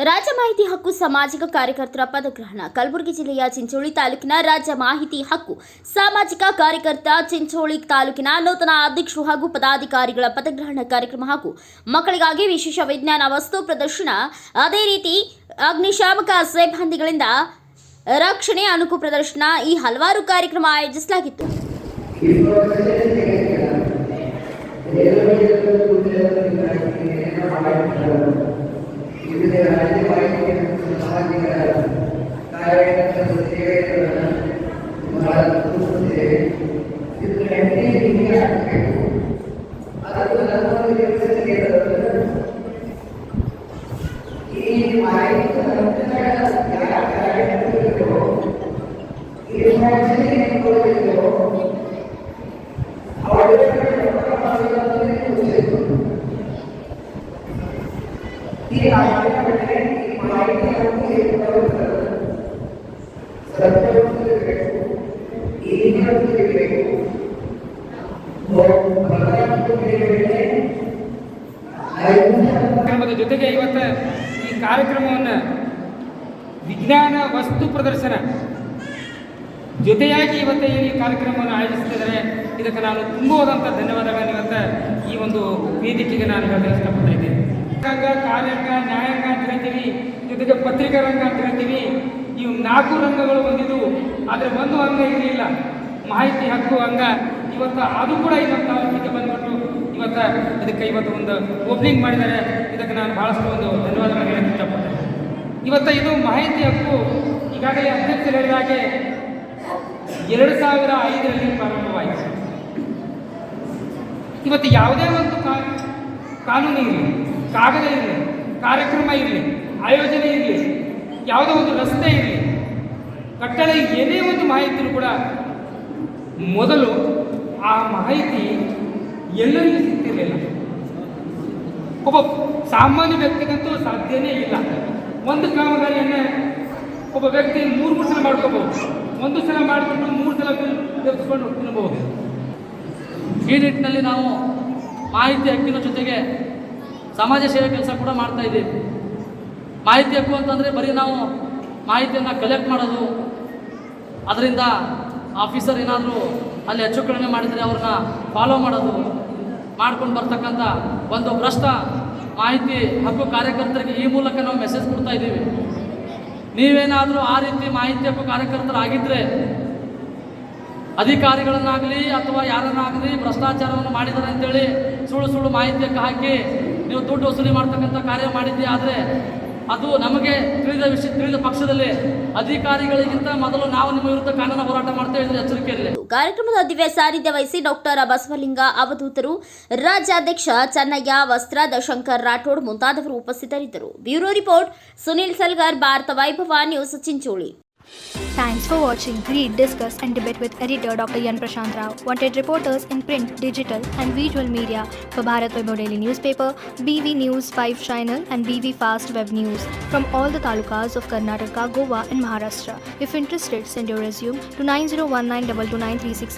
ರಾಜ್ಯ ಮಾಹಿತಿ ಹಕ್ಕು ಸಾಮಾಜಿಕ ಕಾರ್ಯಕರ್ತರ ಪದಗ್ರಹಣ. ಕಲಬುರಗಿ ಜಿಲ್ಲೆಯ ಚಿಂಚೋಳಿ ತಾಲೂಕಿನ ರಾಜ್ಯ ಮಾಹಿತಿ ಹಕ್ಕು ಸಾಮಾಜಿಕ ಕಾರ್ಯಕರ್ತ ಚಿಂಚೋಳಿ ತಾಲೂಕಿನ ನೂತನ ಅಧ್ಯಕ್ಷರು ಹಾಗೂ ಪದಾಧಿಕಾರಿಗಳ ಪದಗ್ರಹಣ ಕಾರ್ಯಕ್ರಮ ಹಾಗೂ ಮಕ್ಕಳಿಗಾಗಿ ವಿಶೇಷ ವಿಜ್ಞಾನ ವಸ್ತು ಪ್ರದರ್ಶನ, ಅದೇ ರೀತಿ ಅಗ್ನಿಶಾಮಕ ಸಿಬ್ಬಂದಿಗಳಿಂದ ರಕ್ಷಣೆ ಅಣುಕು ಪ್ರದರ್ಶನ ಈ ಹಲವಾರು ಕಾರ್ಯಕ್ರಮ ಆಯೋಜಿಸಲಾಗಿತ್ತು. ವಿವಿಧ ರಾಜ್ಯ ಸಾಮಾಜಿಕ ಕಾರ್ಯಕರ್ತರ ಸೇವೆಗಳನ್ನು ಬಹಳ ಗುರುತಿಸುತ್ತೇವೆ. ಇದು ಗಂಟೆ ಹೀಗೆ ಆಗಬೇಕು. ಅದು ನಮ್ಮೊಂದು ಕೆಲಸಕ್ಕೆ ಈ ಮಾಹಿತಿ ಯಾವ ಕಾರ್ಯಕರ್ತರಿಗೋ ಈ ಮಾಹಿತಿ ಕೊಡಬೇಕೋ ಜೊತೆಗೆ ಇವತ್ತು ಈ ಕಾರ್ಯಕ್ರಮವನ್ನು ವಿಜ್ಞಾನ ವಸ್ತು ಪ್ರದರ್ಶನ ಜೊತೆಯಾಗಿ ಇವತ್ತು ಈ ಕಾರ್ಯಕ್ರಮವನ್ನು ಆಯೋಜಿಸ್ತಿದ್ದಾರೆ. ಇದಕ್ಕೆ ನಾನು ತುಂಬುವುದಂಥ ಧನ್ಯವಾದಗಳನ್ನು ಇವತ್ತು ಈ ಒಂದು ವೇದಿಕೆಗೆ ನಾನು ಹೇಳಲು ಇಷ್ಟಪಡ್ತಾ ಇದ್ದೇನೆ. ಕಾರ್ಯಾಂಗ, ನ್ಯಾಯಾಂಗ ಅಂತ ಹೇಳ್ತೀವಿ, ಜೊತೆಗೆ ಪತ್ರಿಕಾ ರಂಗ ಅಂತ ಹೇಳ್ತೀವಿ. ಇವು 4 ರಂಗಗಳು ಬಂದಿದ್ದವು, ಆದರೆ ಒಂದು ಅಂಗ ಇರಲಿಲ್ಲ, ಮಾಹಿತಿ ಹಕ್ಕು ಅಂಗ. ಇವತ್ತು ಅದು ಕೂಡ ಇವತ್ತು ತಾಲೂಕಿಗೆ ಬಂದ್ಬಿಟ್ಟು ಇವತ್ತು ಇದಕ್ಕೆ ಇವತ್ತು ಒಂದು ಓಪನಿಂಗ್ ಮಾಡಿದ್ದಾರೆ. ಇದಕ್ಕೆ ನಾನು ಭಾಳಷ್ಟು ಒಂದು ಧನ್ಯವಾದಗಳನ್ನು ಹೇಳಕ್ಕೆ ಇಷ್ಟಪಡ್ತೇನೆ. ಇವತ್ತು ಇದು ಮಾಹಿತಿ ಹಕ್ಕು ಈಗಾಗಲೇ ಅಧ್ಯಕ್ಷರು ಹೇಳಿದ ಹಾಗೆ 2005ರಲ್ಲಿ ಪ್ರಾರಂಭವಾಯಿತು. ಇವತ್ತು ಯಾವುದೇ ಒಂದು ಕಾನೂನು ಇರಲಿ, ಕಾಗದ ಇರಲಿ, ಕಾರ್ಯಕ್ರಮ ಇರಲಿ, ಆಯೋಜನೆ ಇರಲಿ, ಯಾವುದೋ ಒಂದು ರಸ್ತೆ ಇರಲಿ, ಕಟ್ಟಡ, ಏನೇ ಒಂದು ಮಾಹಿತಿಯೂ ಕೂಡ ಮೊದಲು ಆ ಮಾಹಿತಿ ಎಲ್ಲರಿಗೂ ಸಿಗ್ತಿರಲಿಲ್ಲ. ಒಬ್ಬ ಸಾಮಾನ್ಯ ವ್ಯಕ್ತಿಗಂತೂ ಸಾಧ್ಯನೇ ಇಲ್ಲ. ಒಂದು ಕಾಮಗಾರಿಯನ್ನು ಒಬ್ಬ ವ್ಯಕ್ತಿ 3 ಸಲ ಮಾಡ್ಕೋಬಹುದು, ಒಂದು ಸಲ ಮಾಡಿಕೊಂಡು 3 ಸಲ ತೆಗೆದುಕೊಂಡು ತಿನ್ನಬಹುದು. ಈ ನಿಟ್ಟಿನಲ್ಲಿ ನಾವು ಮಾಹಿತಿ ಹಕ್ಕಿನ ಜೊತೆಗೆ ಸಮಾಜ ಸೇವೆ ಕೆಲಸ ಕೂಡ ಮಾಡ್ತಾ ಇದ್ದೀವಿ. ಮಾಹಿತಿ ಹಕ್ಕು ಅಂತಂದರೆ ಬರೀ ನಾವು ಮಾಹಿತಿಯನ್ನು ಕಲೆಕ್ಟ್ ಮಾಡೋದು, ಅದರಿಂದ ಆಫೀಸರ್ ಏನಾದರೂ ಅಲ್ಲಿ ಹೆಚ್ಚು ಕಡಿಮೆ ಮಾಡಿದರೆ ಅವ್ರನ್ನ ಫಾಲೋ ಮಾಡೋದು, ಮಾಡ್ಕೊಂಡು ಬರ್ತಕ್ಕಂಥ ಒಂದು ಭ್ರಷ್ಟ ಮಾಹಿತಿ ಹಕ್ಕು ಕಾರ್ಯಕರ್ತರಿಗೆ ಈ ಮೂಲಕ ನಾವು ಮೆಸೇಜ್ ಕೊಡ್ತಾ ಇದ್ದೀವಿ. ನೀವೇನಾದರೂ ಆ ರೀತಿ ಮಾಹಿತಿ ಹಕ್ಕು ಕಾರ್ಯಕರ್ತರಾಗಿದ್ದರೆ, ಅಧಿಕಾರಿಗಳನ್ನಾಗಲಿ ಅಥವಾ ಯಾರನ್ನಾಗಲಿ ಭ್ರಷ್ಟಾಚಾರವನ್ನು ಮಾಡಿದ್ದಾರೆ ಅಂತೇಳಿ ಸುಳ್ಳು ಮಾಹಿತಿಯನ್ನು ಹಾಕಿ ನೀವು ದುಡ್ಡು ವಸೂಲಿ ಮಾಡ್ತಕ್ಕಂಥ ಕಾರ್ಯ ಮಾಡಿದ್ದೆ ಆದರೆ ಅದು ನಮಗೆ ತಿಳಿದ ಪಕ್ಷದಲ್ಲಿ ಅಧಿಕಾರಿಗಳಿಗಿಂತ ಮೊದಲು ನಾವು ನಿಮ್ಮ ವಿರುದ್ಧ ಕಾನೂನು ಹೋರಾಟ ಮಾಡ್ತೇವೆ ಎಂದು ಎಚ್ಚರಿಕೆ ಇರಲಿ. ಕಾರ್ಯಕ್ರಮದ ದಿವ್ಯ ಸಾನ್ನಿಧ್ಯ ವಹಿಸಿ ಡಾಕ್ಟರ್ ಬಸವಲಿಂಗ ಅವಧೂತರು, ರಾಜ್ಯಾಧ್ಯಕ್ಷ ಚನ್ನಯ್ಯ ವಸ್ತ್ರಾದ, ಶಂಕರ್ ರಾಠೋಡ್ ಮುಂತಾದವರು ಉಪಸ್ಥಿತರಿದ್ದರು. ಬ್ಯೂರೋ ರಿಪೋರ್ಟ್ ಸುನಿಲ್ ಸಲ್ಗಾರ್, ಭಾರತ ವೈಭವ news, Chincholi. Thanks for watching. Read, discuss and debate with editor Dr. Yan Prashant Rao. Wanted reporters in print, digital and visual media for Bharat Vaibhav Daily Newspaper, BV News 5 Channel and BV Fast Web News from all the talukas of Karnataka, Goa and Maharashtra. If interested, send your resume to 9019229369.